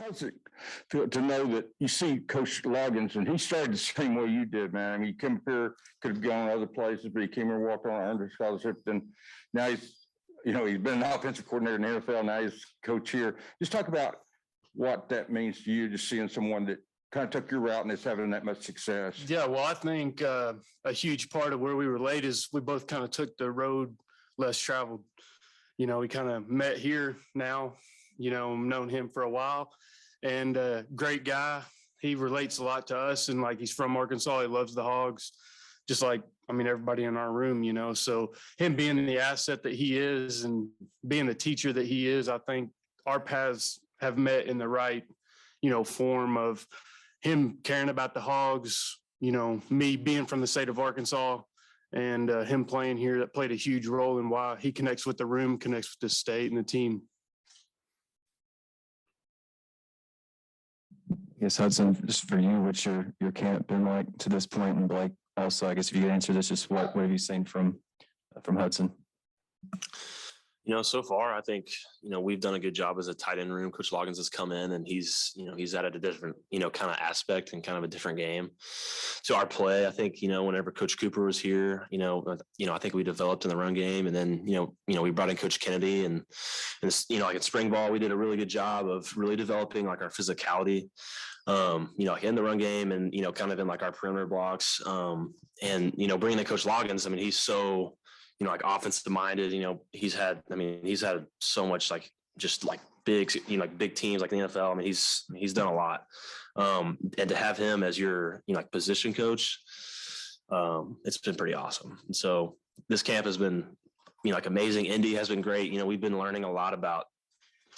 how's it feel to know that you see Coach Loggins, and he started the same way you did, man? I mean, he came up here, could have gone other places, but he came here, walked on under scholarship, and now he's been an offensive coordinator in the NFL. Now he's coach here. Just talk about what that means to you, just seeing someone that kind of took your route and is having that much success. Yeah, well, I think a huge part of where we relate is we both kind of took the road less traveled. We kind of met here now, known him for a while, and great guy. He relates a lot to us, and like, he's from Arkansas. He loves the Hogs, just like, everybody in our room, so him being the asset that he is and being the teacher that he is, I think our paths have met in the right, form of him caring about the Hogs, me being from the state of Arkansas, and him playing here. That played a huge role in why he connects with the room, connects with the state and the team. Yes, Hudson, just for you, what's your camp been like to this point? And Blake, also, I guess if you could answer this, just what have you seen from Hudson? So far, I think, we've done a good job as a tight end room. Coach Loggins has come in and he's added a different, kind of aspect and kind of a different game to our play. I think, whenever Coach Cooper was here, I think we developed in the run game, and then, we brought in Coach Kennedy and like in spring ball, we did a really good job of really developing like our physicality, like in the run game and, kind of in like our perimeter blocks, and, bringing in Coach Loggins. He's so, like offensive minded, he's had so much like just like big, like big teams like the NFL. He's done a lot. And to have him as your, like position coach, it's been pretty awesome. And so this camp has been, like amazing. Indy has been great. We've been learning a lot about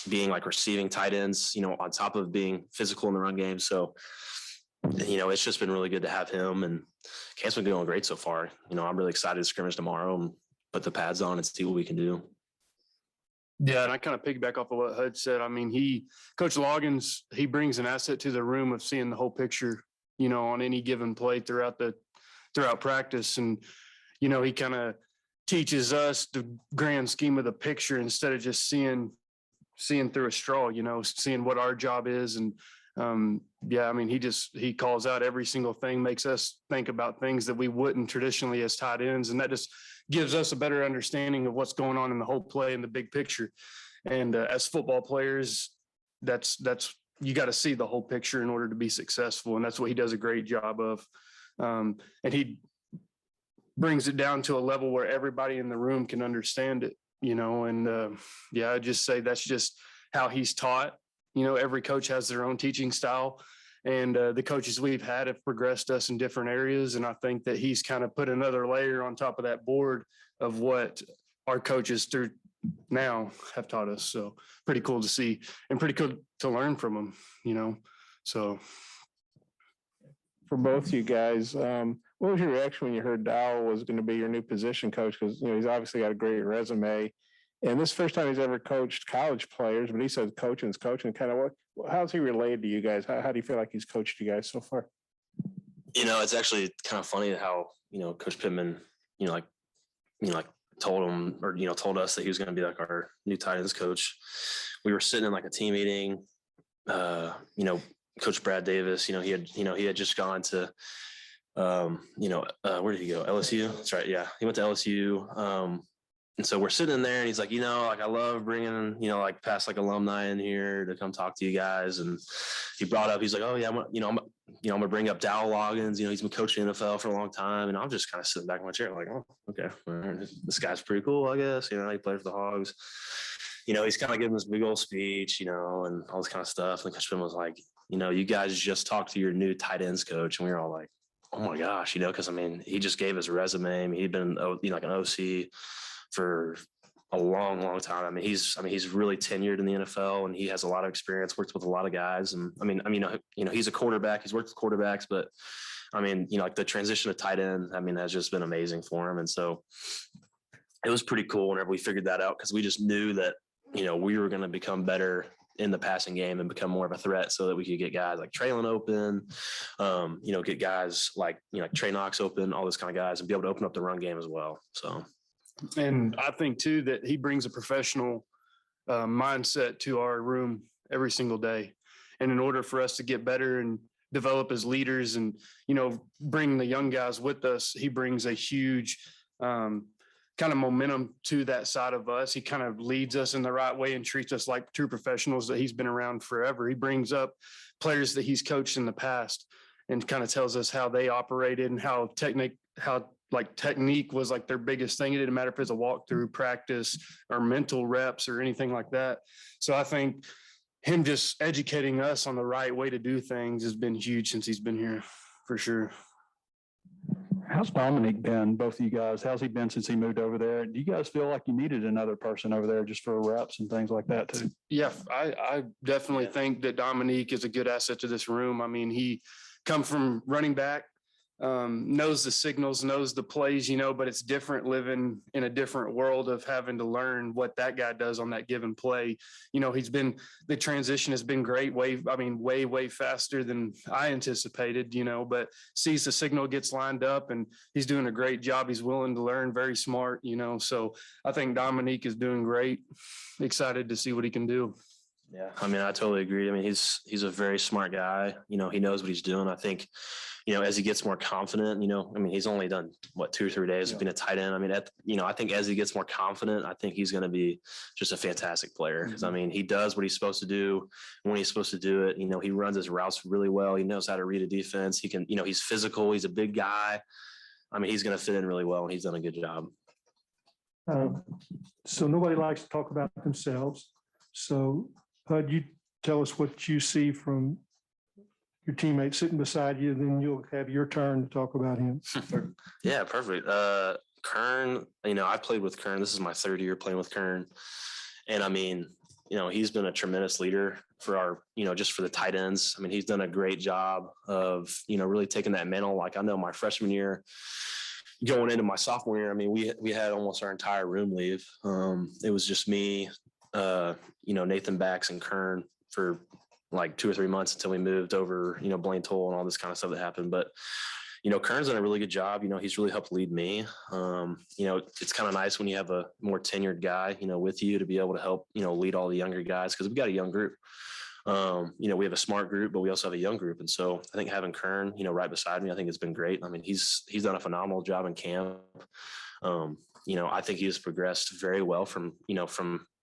being like receiving tight ends, on top of being physical in the run game. So, it's just been really good to have him, and camp's been going great so far. I'm really excited to scrimmage tomorrow and put the pads on and see what we can do. Yeah, and I kind of piggyback off of what Hud said. Coach Loggins, he brings an asset to the room of seeing the whole picture, on any given play throughout practice. And, he kind of teaches us the grand scheme of the picture instead of just seeing through a straw, seeing what our job is. And he calls out every single thing, makes us think about things that we wouldn't traditionally as tight ends. And that just gives us a better understanding of what's going on in the whole play and the big picture. And as football players, that's you got to see the whole picture in order to be successful. And that's what he does a great job of. And he brings it down to a level where everybody in the room can understand it, I just say that's just how he's taught. Every coach has their own teaching style, and the coaches we've had have progressed us in different areas. And I think that he's kind of put another layer on top of that board of what our coaches through now have taught us. So pretty cool to see and pretty cool to learn from him, so. For both you guys, what was your reaction when you heard Dowell was going to be your new position coach? Because, he's obviously got a great resume. And this is the first time he's ever coached college players, but he said coaching is coaching. Kind of how's he related to you guys? How do you feel like he's coached you guys so far? It's actually kind of funny how, Coach Pittman, told him or, told us that he was going to be like our new tight ends coach. We were sitting in like a team meeting, Coach Brad Davis, he had just gone to, where did he go? LSU. That's right. Yeah. He went to LSU. And so we're sitting in there and he's like, I love bringing, past like alumni in here to come talk to you guys. And he brought up, he's like, oh yeah, I'm going to bring up Dowell Loggins. He's been coaching the NFL for a long time. And I'm just kind of sitting back in my chair like, oh, okay. This guy's pretty cool, I guess. He played for the Hogs. He's kind of giving this big old speech, and all this kind of stuff. And Coach Finn was like, you guys just talked to your new tight ends coach. And we were all like, oh my gosh, because he just gave his resume. He'd been, like an OC for a long, long time. He's really tenured in the NFL, and he has a lot of experience, worked with a lot of guys. And he's a quarterback. He's worked with quarterbacks, but like the transition to tight end, has just been amazing for him. And so it was pretty cool whenever we figured that out, because we just knew that, we were going to become better in the passing game and become more of a threat, so that we could get guys like Traylon open, get guys like, Trey Knox open, all those kind of guys, and be able to open up the run game as well. So. And I think too that he brings a professional mindset to our room every single day. And in order for us to get better and develop as leaders and, bring the young guys with us, he brings a huge kind of momentum to that side of us. He kind of leads us in the right way and treats us like true professionals that he's been around forever. He brings up players that he's coached in the past and kind of tells us how they operated and how technique was like their biggest thing. It didn't matter if it's a walkthrough, practice, or mental reps or anything like that. So I think him just educating us on the right way to do things has been huge since he's been here, for sure. How's Dominic been, both of you guys? How's he been since he moved over there? Do you guys feel like you needed another person over there just for reps and things like that too? Yeah, I definitely think that Dominique is a good asset to this room. I mean, he come from running back, knows the signals, knows the plays, but it's different living in a different world of having to learn what that guy does on that given play. The transition has been great, way faster than I anticipated, but sees the signal, gets lined up, and he's doing a great job. He's willing to learn, very smart, so I think Dominique is doing great. Excited to see what he can do. Yeah, I mean, I totally agree. I mean, he's a very smart guy. He knows what he's doing. I think, as he gets more confident, he's only done 2 or 3 days of being a tight end. I mean, I think as he gets more confident, I think he's going to be just a fantastic player. Because he does what he's supposed to do when he's supposed to do it. He runs his routes really well. He knows how to read a defense. He can, he's physical. He's a big guy. I mean, he's going to fit in really well, and he's done a good job. So nobody likes to talk about themselves. So Hud, you tell us what you see from your teammate sitting beside you, then you'll have your turn to talk about him. Yeah, perfect. Kern, I've played with Kern. This is my 3rd year playing with Kern. And I mean, he's been a tremendous leader for our, just for the tight ends. I mean, he's done a great job of, really taking that mantle. Like I know my freshman year, going into my sophomore year, I mean, we had almost our entire room leave. It was just me, Nathan Bax and Kern for like 2 or 3 months until we moved over, Blaine Toll and all this kind of stuff that happened. But, Kern's done a really good job. He's really helped lead me. It's kind of nice when you have a more tenured guy, with you to be able to help, lead all the younger guys. Cause we've got a young group. We have a smart group, but we also have a young group. And so I think having Kern, right beside me, I think it's been great. I mean, he's done a phenomenal job in camp. I think he's progressed very well from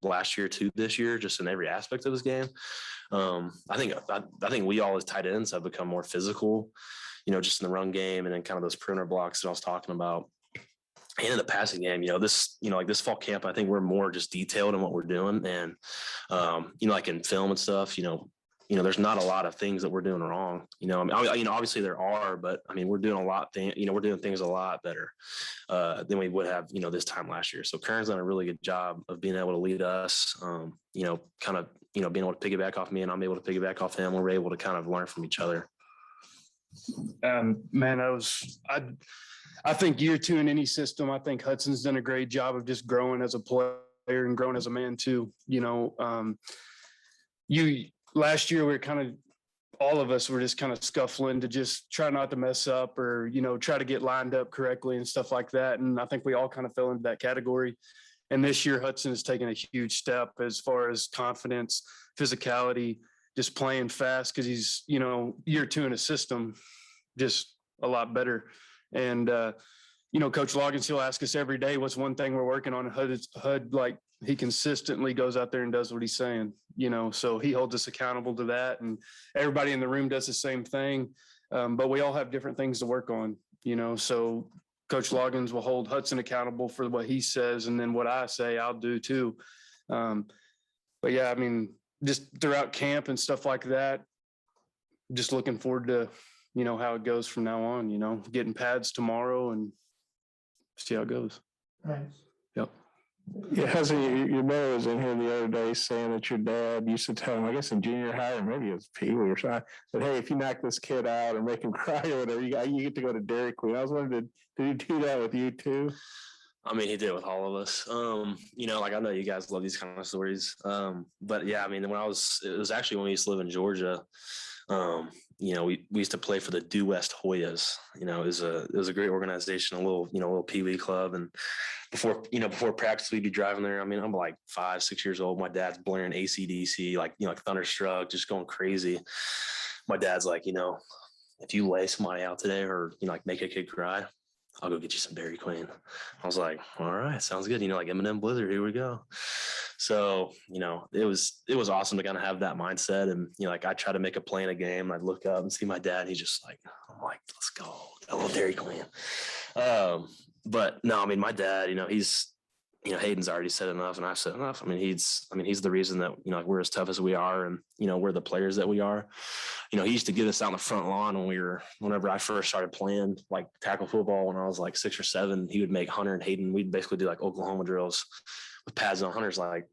last year to this year, just in every aspect of his game. I think we all as tight ends have become more physical, just in the run game and then kind of those perimeter blocks that I was talking about. And in the passing game, this fall camp, I think we're more just detailed in what we're doing. And, like in film and stuff, there's not a lot of things that we're doing wrong. Obviously there are, but I mean, we're doing we're doing things a lot better than we would have, this time last year. So Kern's done a really good job of being able to lead us, being able to piggyback off me, and I'm able to piggyback off him. We're able to kind of learn from each other. Man, I think year 2 in any system, I think Hudson's done a great job of just growing as a player and growing as a man too. Last year, all of us were just kind of scuffling to just try not to mess up or, try to get lined up correctly and stuff like that. And I think we all kind of fell into that category. And this year, Hudson has taken a huge step as far as confidence, physicality, just playing fast because he's, year 2 in a system, just a lot better. And, Coach Loggins, he'll ask us every day, what's one thing we're working on? Hud, like he consistently goes out there and does what he's saying, so he holds us accountable to that. And everybody in the room does the same thing. But we all have different things to work on, so Coach Loggins will hold Hudson accountable for what he says. And then what I say, I'll do too. But yeah, I mean, just throughout camp and stuff like that, just looking forward to, how it goes from now on, getting pads tomorrow and see how it goes. Nice. Yep. Yeah, Hudson, your brother was in here the other day saying that your dad used to tell him, I guess in junior high, or maybe it was Pee Wee or something, that, hey, if you knock this kid out or make him cry or whatever, you get to go to Dairy Queen. I was wondering, did he do that with you too? I mean, he did with all of us. I know you guys love these kind of stories. But yeah, I mean, it was actually when we used to live in Georgia, we used to play for the Due West Hoyas. It was a great organization, a little Pee Wee club. And before practice, we'd be driving there. I mean, I'm like 5, 6 years old. My dad's blaring AC/DC, like Thunderstruck, just going crazy. My dad's like, if you lay somebody out today or, like make a kid cry, I'll go get you some Dairy Queen. I was like, all right, sounds good. Like M&M Blizzard, here we go. So, it was awesome to kind of have that mindset. And, like I try to make a play in a game. I'd look up and see my dad. He's just like, I'm like, let's go. Got a little Dairy Queen. But no, I mean, my dad, he's, Hayden's already said enough and I've said enough. I mean, he's the reason that, like we're as tough as we are and, we're the players that we are. He used to get us out on the front lawn whenever I first started playing like tackle football when I was like 6 or 7, he would make Hunter and Hayden. We'd basically do like Oklahoma drills with pads on. Hunter's like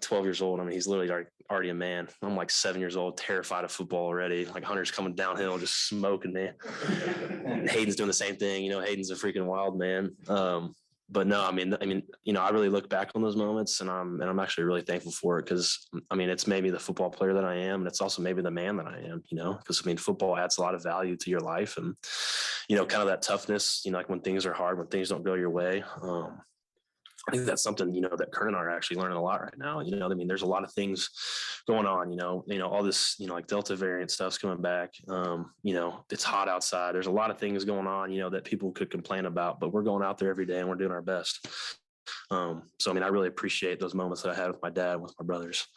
12 years old. I mean, he's literally already a man. I'm like 7 years old, terrified of football already. Like Hunter's coming downhill, just smoking me. And Hayden's doing the same thing. Hayden's a freaking wild man. But no, I mean, I really look back on those moments and I'm actually really thankful for it because I mean, it's made me the football player that I am. And it's also maybe the man that I am, because I mean, football adds a lot of value to your life and, kind of that toughness, like when things are hard, when things don't go your way. I think that's something, that Kern and I are actually learning a lot right now. I mean, there's a lot of things going on, all this, like Delta variant stuff's coming back. It's hot outside. There's a lot of things going on, that people could complain about, but we're going out there every day and we're doing our best. So, I mean, I really appreciate those moments that I had with my dad, with my brothers,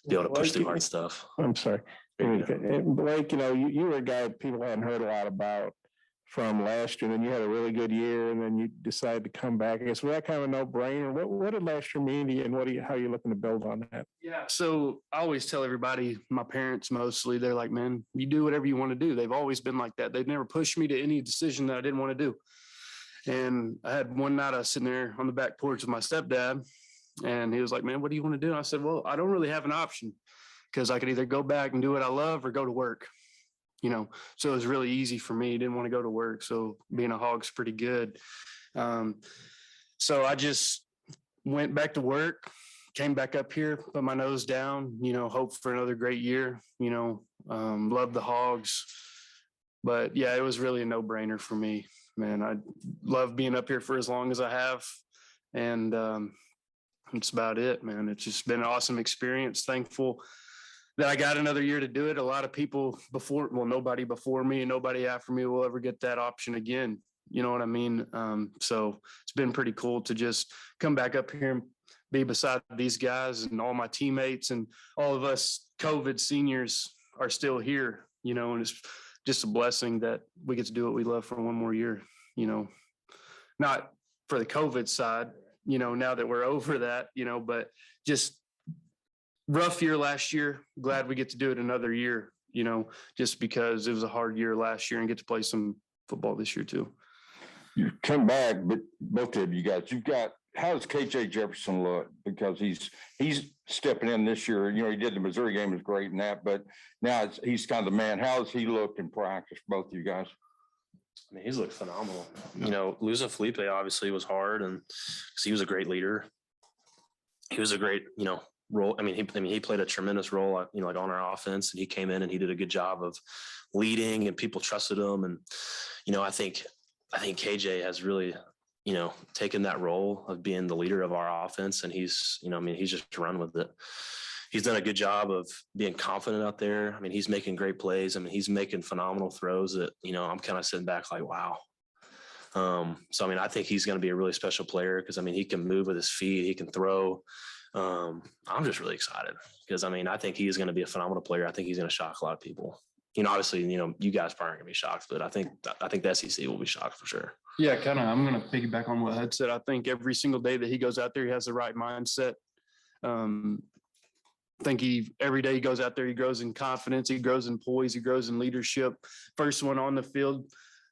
be able to push through hard stuff. I'm sorry. And Blake, you were a guy people hadn't heard a lot about from last year, and then you had a really good year, and then you decided to come back. I guess was that kind of a no-brainer? What did last year mean to you, and how are you looking to build on that? Yeah. So I always tell everybody, my parents mostly, they're like, man, you do whatever you want to do. They've always been like that. They've never pushed me to any decision that I didn't want to do. And I had one night I was sitting there on the back porch with my stepdad, and he was like, man, what do you want to do? And I said, well, I don't really have an option because I could either go back and do what I love or go to work. So it was really easy for me. Didn't want to go to work. So being a Hog's pretty good. So I just went back to work, came back up here, put my nose down, hope for another great year, love the Hogs. But yeah, it was really a no-brainer for me, man. I love being up here for as long as I have. And that's about it, man. It's just been an awesome experience. Thankful that I got another year to do it. A lot of people nobody before me and nobody after me will ever get that option again. You know what I mean? So it's been pretty cool to just come back up here and be beside these guys and all my teammates and all of us COVID seniors are still here, and it's just a blessing that we get to do what we love for one more year, not for the COVID side, now that we're over that, but just rough year last year. Glad we get to do it another year, just because it was a hard year last year and get to play some football this year too. You come back, but both of you guys, how does KJ Jefferson look? Because he's stepping in this year. He did the Missouri game, was great in that, but now he's kind of the man. How does he look in practice, both of you guys? I mean, he's looked phenomenal. Losing Felipe obviously was hard, and because he was a great leader. He was a great, role. I mean, he played a tremendous role, like on our offense, and he came in and he did a good job of leading, and people trusted him. And I think KJ has really, taken that role of being the leader of our offense, and he's just run with it. He's done a good job of being confident out there. I mean, he's making great plays. I mean, he's making phenomenal throws that I'm kind of sitting back like, wow. So I mean, I think he's going to be a really special player because he can move with his feet, he can throw. I'm just really excited because I think he's going to be a phenomenal player. I think he's going to shock a lot of people. Obviously, you guys probably aren't going to be shocked, but I think the SEC will be shocked for sure. Yeah, I'm going to piggyback on what Hud said. I think every single day that he goes out there, he has the right mindset. I think every day he goes out there, he grows in confidence, he grows in poise, he grows in leadership. First one on the field,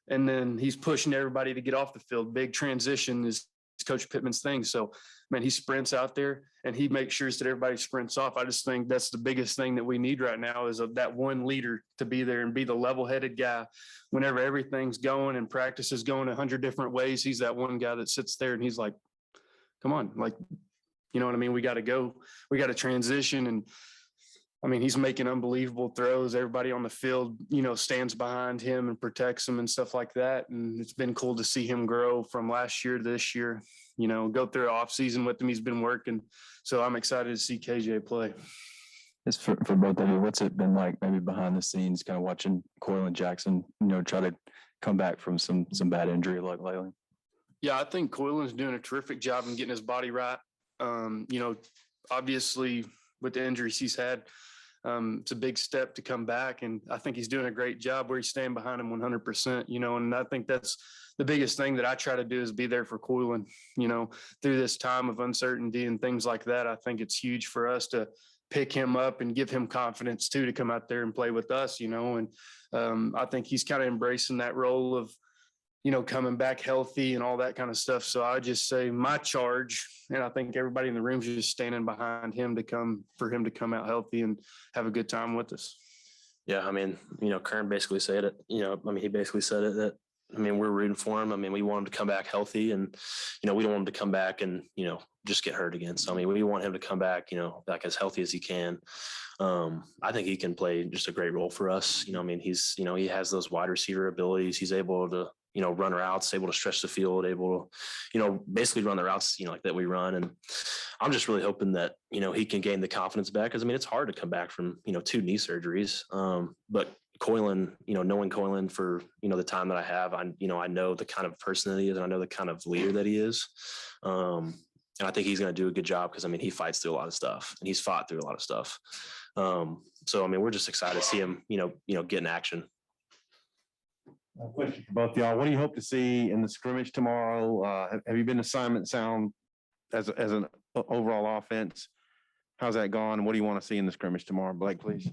and then he's pushing everybody to get off the field. Big transition is Coach Pittman's thing. So, man, he sprints out there and he makes sure that everybody sprints off. I just think that's the biggest thing that we need right now is that one leader to be there and be the level-headed guy. Whenever everything's going and practice is going 100 different ways, he's that one guy that sits there and he's like, come on, like, you know what I mean? We got to go. We got to transition. And I mean, he's making unbelievable throws. Everybody on the field, stands behind him and protects him and stuff like that. And it's been cool to see him grow from last year to this year, go through off season with him. He's been working. So I'm excited to see KJ play. It's for both of you. What's it been like maybe behind the scenes, kind of watching Coylin Jackson, try to come back from some bad injury like lately? Yeah, I think Coylin's doing a terrific job in getting his body right. Obviously with the injuries he's had, it's a big step to come back. And I think he's doing a great job where he's staying behind him 100%, and I think that's the biggest thing that I try to do is be there for Coylin, through this time of uncertainty and things like that. I think it's huge for us to pick him up and give him confidence too, to come out there and play with us, and I think he's kind of embracing that role of, coming back healthy and all that kind of stuff. So I just say my charge, and I think everybody in the room is just standing behind him for him to come out healthy and have a good time with us. Yeah. I mean, Kern basically said it, he basically said it that, we're rooting for him. We want him to come back healthy and, we don't want him to come back and, just get hurt again. So, we want him to come back, back as healthy as he can. I think he can play just a great role for us. He's, he has those wide receiver abilities. He's able to, run routes, able to stretch the field, able to, basically run the routes, like that we run. And I'm just really hoping that, he can gain the confidence back. Cause it's hard to come back from, 2 knee surgeries. But Coylin, knowing Coylin for, the time that I have, I know the kind of person that he is, and I know the kind of leader that he is. And I think he's going to do a good job because, he fights through a lot of stuff and he's fought through a lot of stuff. So, we're just excited to see him, get in action. Question for both y'all. What do you hope to see in the scrimmage tomorrow? Have you been assignment sound as an overall offense? How's that gone? What do you want to see in the scrimmage tomorrow? Blake, please.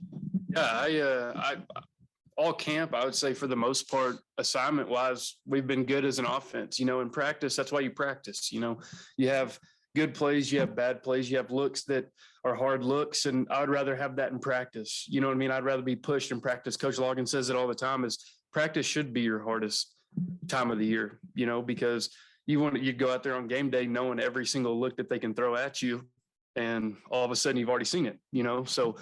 Yeah, I all camp, I would say for the most part, assignment wise, we've been good as an offense, in practice. That's why you practice, you have good plays, you have bad plays, you have looks that are hard looks. And I'd rather have that in practice. You know what I mean? I'd rather be pushed in practice. Coach Loggins says it all the time is practice should be your hardest time of the year, because you go out there on game day knowing every single look that they can throw at you. And all of a sudden you've already seen it, So,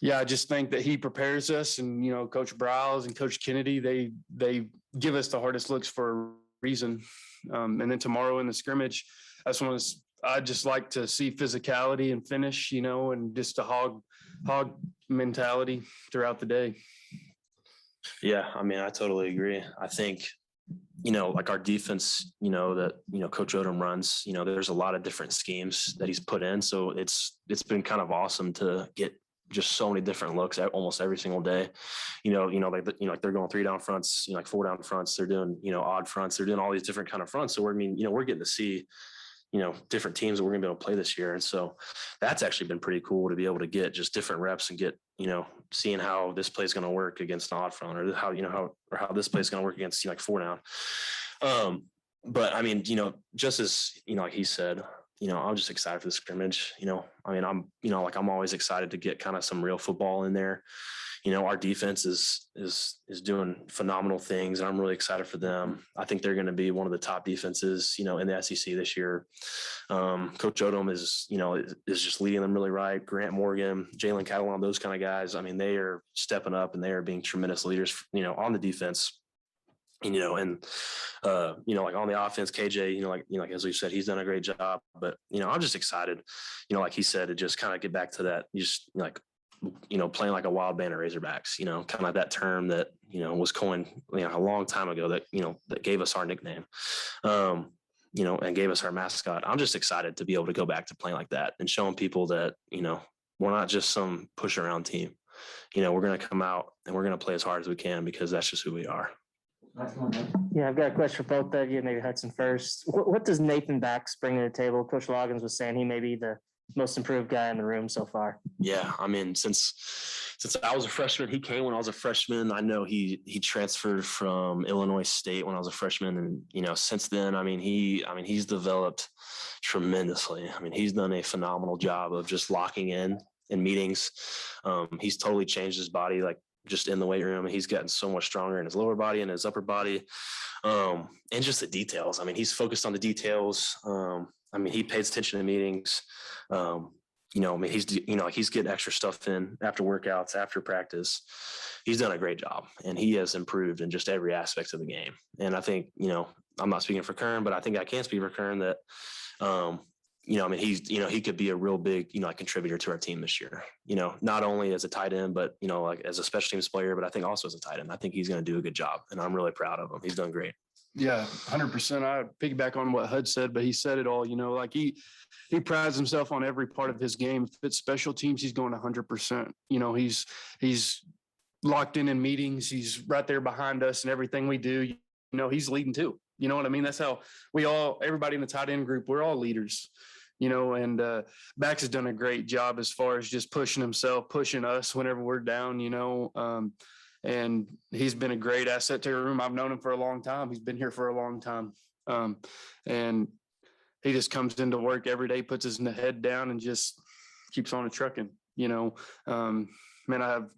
yeah, I just think that he prepares us and, Coach Browse and Coach Kennedy, they give us the hardest looks for a reason. And then tomorrow in the scrimmage, I just like to see physicality and finish, and just a hog mentality throughout the day. Yeah, I totally agree. I think, like our defense, that, Coach Odom runs, there's a lot of different schemes that he's put in. So it's been kind of awesome to get just so many different looks at almost every single day. Like they're going 3 down fronts, like 4 down fronts, they're doing, odd fronts, they're doing all these different kind of fronts. So we're getting to see, different teams that we're gonna be able to play this year. And so that's actually been pretty cool to be able to get just different reps and get, seeing how this play is going to work against an odd front or how this play is going to work against, like 4 down. But just as, like he said, I'm just excited for the scrimmage. I'm always excited to get kind of some real football in there. Our defense is doing phenomenal things, and I'm really excited for them. I think they're going to be one of the top defenses, in the SEC this year. Coach Odom is just leading them really right. Grant Morgan, Jalen Catalan, those kind of guys. They are stepping up and they are being tremendous leaders, on the defense. Like on the offense, KJ, like as we said, he's done a great job. But I'm just excited, like he said, to just kind of get back to that, just playing like a wild band of Razorbacks, kind of like that term that was coined a long time ago that that gave us our nickname, and gave us our mascot. I'm just excited to be able to go back to playing like that and showing people that we're not just some push around team. We're going to come out and we're going to play as hard as we can because that's just who we are. Yeah, I've got a question for both of you. Maybe Hudson first. What does Nathan Bax bring to the table? Coach Loggins was saying he may be the most improved guy in the room so far. Yeah, since I was a freshman, he came when I was a freshman. I know he transferred from Illinois State when I was a freshman, and since then, he's developed tremendously. He's done a phenomenal job of just locking in meetings. He's totally changed his body, like just in the weight room. He's gotten so much stronger in his lower body and his upper body, and just the details. He's focused on the details. He pays attention to meetings. I mean, he's getting extra stuff in after workouts, after practice. He's done a great job, and he has improved in just every aspect of the game. And I think, I'm not speaking for Kern, but I think I can speak for Kern that, I mean, he could be a real big, contributor to our team this year, not only as a tight end, but, like as a special teams player, but I think also as a tight end. I think he's going to do a good job, and I'm really proud of him. He's done great. Yeah, 100%. I piggyback on what Hud said, but he said it all, like he prides himself on every part of his game. If it's special teams, he's going 100%. He's locked in meetings. He's right there behind us and everything we do, he's leading too. You know what I mean? That's how everybody in the tight end group, we're all leaders, and Bax has done a great job as far as just pushing himself, pushing us whenever we're down, and he's been a great asset to the room. I've known him for a long time. He's been here for a long time. And he just comes into work every day, puts his head down and just keeps on trucking, man, I have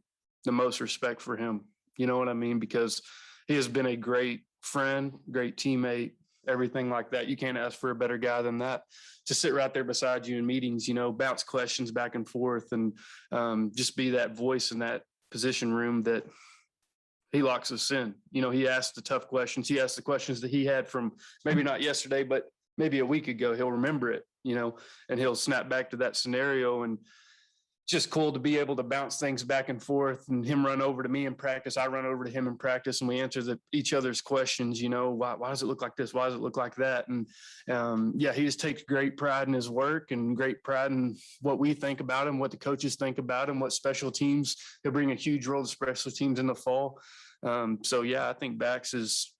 the most respect for him. You know what I mean? Because he has been a great friend, great teammate, everything like that. You can't ask for a better guy than that to sit right there beside you in meetings, bounce questions back and forth and just be that voice in that position room that he locks us in. He asks the tough questions. He asks the questions that he had from maybe not yesterday, but maybe a week ago. He'll remember it, and he'll snap back to that scenario. And just cool to be able to bounce things back and forth and him run over to me in practice. I run over to him in practice and we answer each other's questions. Why does it look like this? Why does it look like that? And he just takes great pride in his work and great pride in what we think about him, what the coaches think about him, what special teams. He'll bring a huge role to special teams in the fall. I think Bax is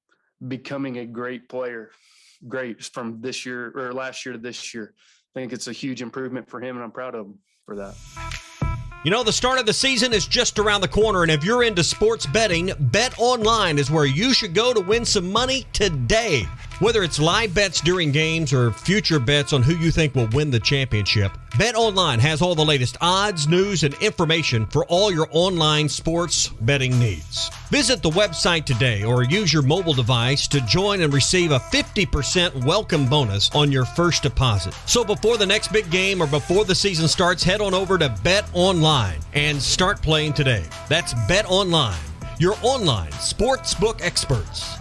becoming a great player, great from this year or last year to this year. I think it's a huge improvement for him and I'm proud of him for that. The start of the season is just around the corner, and if you're into sports betting, Bet Online is where you should go to win some money today. Whether it's live bets during games or future bets on who you think will win the championship, Bet Online has all the latest odds, news, and information for all your online sports betting needs. Visit the website today or use your mobile device to join and receive a 50% welcome bonus on your first deposit. So before the next big game or before the season starts, head on over to Bet Online and start playing today. That's Bet Online, your online sportsbook experts.